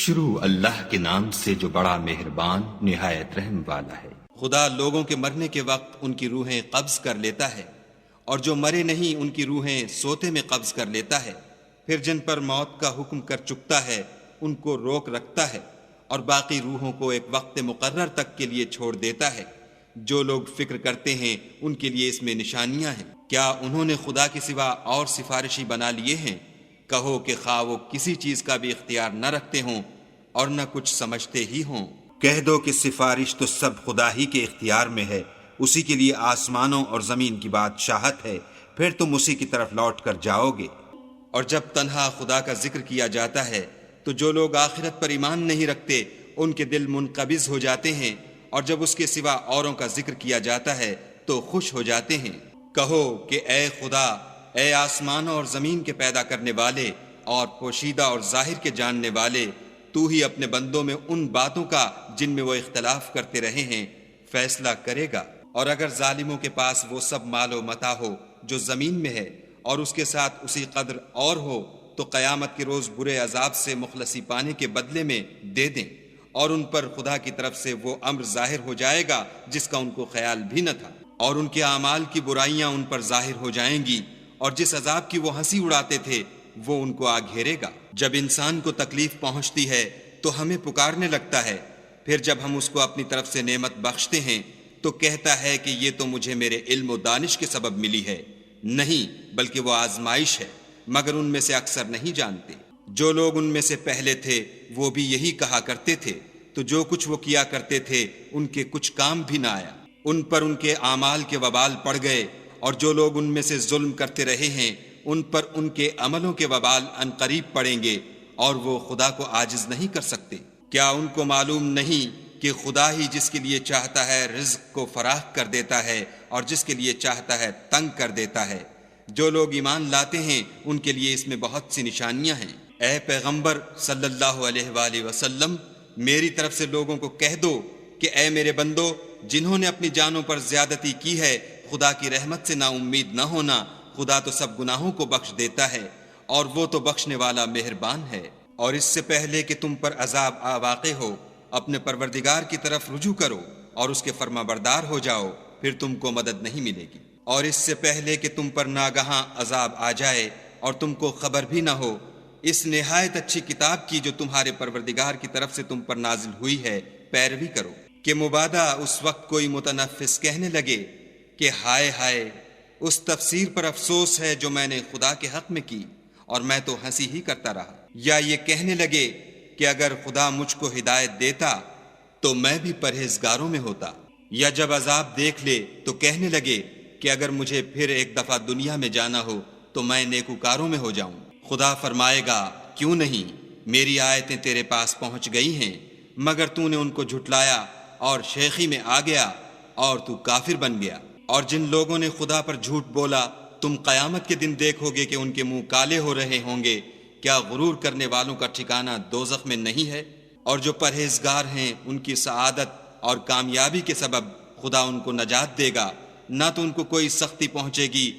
شروع اللہ کے نام سے جو بڑا مہربان نہایت رحم والا ہے۔ خدا لوگوں کے مرنے کے وقت ان کی روحیں قبض کر لیتا ہے، اور جو مرے نہیں ان کی روحیں سوتے میں قبض کر لیتا ہے، پھر جن پر موت کا حکم کر چکتا ہے ان کو روک رکھتا ہے، اور باقی روحوں کو ایک وقت مقرر تک کے لیے چھوڑ دیتا ہے۔ جو لوگ فکر کرتے ہیں ان کے لیے اس میں نشانیاں ہیں۔ کیا انہوں نے خدا کے سوا اور سفارشی بنا لیے ہیں؟ کہو کہ خواہ وہ کسی چیز کا بھی اختیار نہ رکھتے ہوں اور نہ کچھ سمجھتے ہی ہوں۔ کہہ دو کہ سفارش تو سب خدا ہی کے اختیار میں ہے، اسی کے لیے آسمانوں اور زمین کی بادشاہت ہے، پھر تم اسی کی طرف لوٹ کر جاؤ گے۔ اور جب تنہا خدا کا ذکر کیا جاتا ہے تو جو لوگ آخرت پر ایمان نہیں رکھتے ان کے دل منقبض ہو جاتے ہیں، اور جب اس کے سوا اوروں کا ذکر کیا جاتا ہے تو خوش ہو جاتے ہیں۔ کہو کہ اے خدا، اے آسمانوں اور زمین کے پیدا کرنے والے اور پوشیدہ اور ظاہر کے جاننے والے، تو ہی اپنے بندوں میں ان باتوں کا جن میں وہ اختلاف کرتے رہے ہیں فیصلہ کرے گا۔ اور اگر ظالموں کے پاس وہ سب مال و متاع ہو جو زمین میں ہے اور اس کے ساتھ اسی قدر اور ہو تو قیامت کے روز برے عذاب سے مخلصی پانے کے بدلے میں دے دیں، اور ان پر خدا کی طرف سے وہ امر ظاہر ہو جائے گا جس کا ان کو خیال بھی نہ تھا، اور ان کے اعمال کی برائیاں ان پر ظاہر ہو جائیں گی، اور جس عذاب کی وہ ہنسی اڑاتے تھے وہ ان کو آ گھیرے گا۔ جب انسان کو تکلیف پہنچتی ہے تو ہمیں پکارنے لگتا ہے، پھر جب ہم اس کو اپنی طرف سے نعمت بخشتے ہیں تو کہتا ہے کہ یہ تو مجھے میرے علم و دانش کے سبب ملی ہے۔ نہیں، بلکہ وہ آزمائش ہے، مگر ان میں سے اکثر نہیں جانتے۔ جو لوگ ان میں سے پہلے تھے وہ بھی یہی کہا کرتے تھے، تو جو کچھ وہ کیا کرتے تھے ان کے کچھ کام بھی نہ آیا، ان پر ان کے اعمال کے وبال پڑ گئے، اور جو لوگ ان میں سے ظلم کرتے رہے ہیں ان پر ان کے عملوں کے وبال عنقریب پڑیں گے، اور وہ خدا کو عاجز نہیں کر سکتے۔ کیا ان کو معلوم نہیں کہ خدا ہی جس کے لیے چاہتا ہے رزق کو فراخ کر دیتا ہے اور جس کے لیے چاہتا ہے تنگ کر دیتا ہے؟ جو لوگ ایمان لاتے ہیں ان کے لیے اس میں بہت سی نشانیاں ہیں۔ اے پیغمبر صلی اللہ علیہ وآلہ وسلم، میری طرف سے لوگوں کو کہہ دو کہ اے میرے بندو، جنہوں نے اپنی جانوں پر زیادتی کی ہے خدا کی رحمت سے نا امید نہ ہونا، خدا تو سب گناہوں کو بخش دیتا ہے، اور وہ تو بخشنے والا مہربان ہے۔ اور اس سے پہلے کہ تم پر عذاب واقع ہو، اپنے پروردگار کی طرف رجوع کرو اور اس کے فرما بردار ہو جاؤ، پھر تم کو مدد نہیں ملے گی۔ اور اس سے پہلے کہ تم پر ناگہاں عذاب آ جائے اور تم کو خبر بھی نہ ہو، اس نہایت اچھی کتاب کی جو تمہارے پروردگار کی طرف سے تم پر نازل ہوئی ہے پیروی کرو، کہ مبادا اس وقت کوئی متنفس کہنے لگے کہ ہائے ہائے، اس تفسیر پر افسوس ہے جو میں نے خدا کے حق میں کی، اور میں تو ہنسی ہی کرتا رہا۔ یا یہ کہنے لگے کہ اگر خدا مجھ کو ہدایت دیتا تو میں بھی پرہیزگاروں میں ہوتا۔ یا جب عذاب دیکھ لے تو کہنے لگے کہ اگر مجھے پھر ایک دفعہ دنیا میں جانا ہو تو میں نیکوکاروں میں ہو جاؤں۔ خدا فرمائے گا، کیوں نہیں، میری آیتیں تیرے پاس پہنچ گئی ہیں، مگر تو نے ان کو جھٹلایا اور شیخی میں آ گیا اور تو کافر بن گیا۔ اور جن لوگوں نے خدا پر جھوٹ بولا تم قیامت کے دن دیکھو گے کہ ان کے منہ کالے ہو رہے ہوں گے۔ کیا غرور کرنے والوں کا ٹھکانہ دوزخ میں نہیں ہے؟ اور جو پرہیزگار ہیں ان کی سعادت اور کامیابی کے سبب خدا ان کو نجات دے گا، نہ تو ان کو کوئی سختی پہنچے گی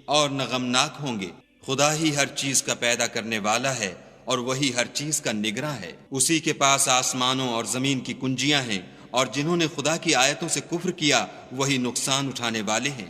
اور نہ غمناک ہوں گے۔ خدا ہی ہر چیز کا پیدا کرنے والا ہے اور وہی ہر چیز کا نگراں ہے۔ اسی کے پاس آسمانوں اور زمین کی کنجیاں ہیں، اور جنہوں نے خدا کی آیتوں سے کفر کیا وہی نقصان اٹھانے والے ہیں۔